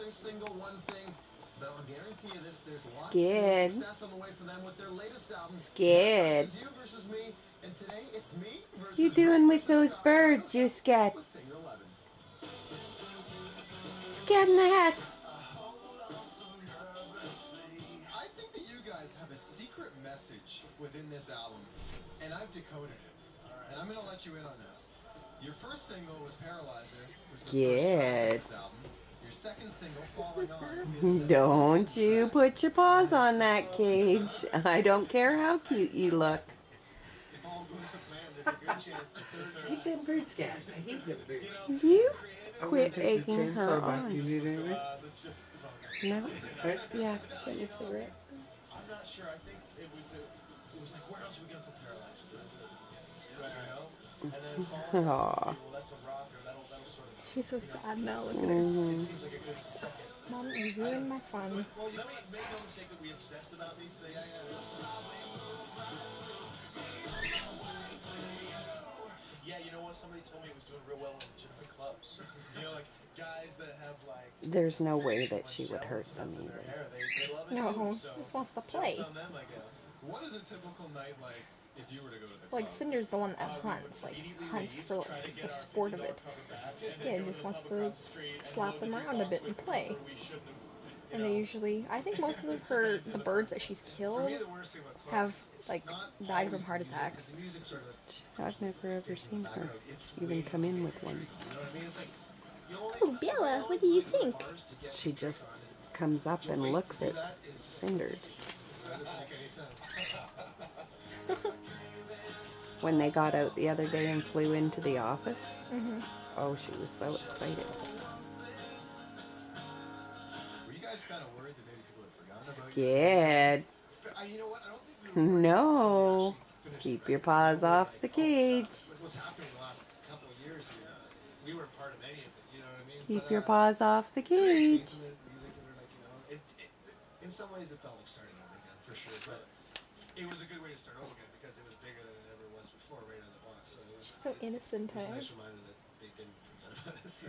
their single One Thing. But I'll guarantee you this, there's lots Scared. of success on the way for them with their latest album. Scared. Versus You versus Me. And today it's me versus You doing Rick with versus those Scott birds? You scared. with Finger 11. Scared in the head. I think that you guys have a secret message within this album, and I've decoded it. And I'm going to let you in on this. Your first single was Paralyzer, which was the first track of this album. Your second single, Falling On, is the Don't second you track. put your paws on that cage. I don't care how cute you look. If all goes to plan, there's a good chance the third Hate them birds, Gab. I hate them birds. You creative. quit Take the egging chainsaw her back. You on. need anything? Let's just focus. No? Right? Yeah, get your cigarette. I'm not sure. I think it was like, where else are we going to put Paralyzer? And then Falling On, Aw. well, that's a rocker. That'll sort of... She's so sad now. Look at her. Mm-hmm. It seems like a good second. Mom, you ruined my fun. Well, let me make no mistake that we obsess about these things. Yeah, you know what? Somebody told me it was doing real well in legitimate clubs. You know, like guys that have like. There's no way that she would hurt them in their either. hair. They love it No, too. So just wants to play. jokes on them, I guess. What is a typical night like if you were to go to the club? Like Cinder's the one that hunts, like hunts for like the sport of it. Yeah, just wants to slap them around a bit and play. And they usually, I think most of the birds that she's killed have like died from heart attacks. I've never ever seen her even come in with one. Oh, Bella, what do you think? She just comes up and looks at Cinder. When they got out the other day and flew into the office, oh, she was so excited. Were you guys kind of worried that maybe people had forgotten about Scared. you? You know what? I don't think we were worried No. finished Keep the your record. paws off the cage. Like what's happening the last couple of years here? We weren't part of any of it, you know what I mean? Keep But, your paws off the cage. faith in the music, and we're like, in some ways it felt like starting over again, for sure. But it was a good way to start over again because it was bigger than it ever was before, right out of the box. So it was So innocent, it was a eh? nice reminder that they didn't forget about us.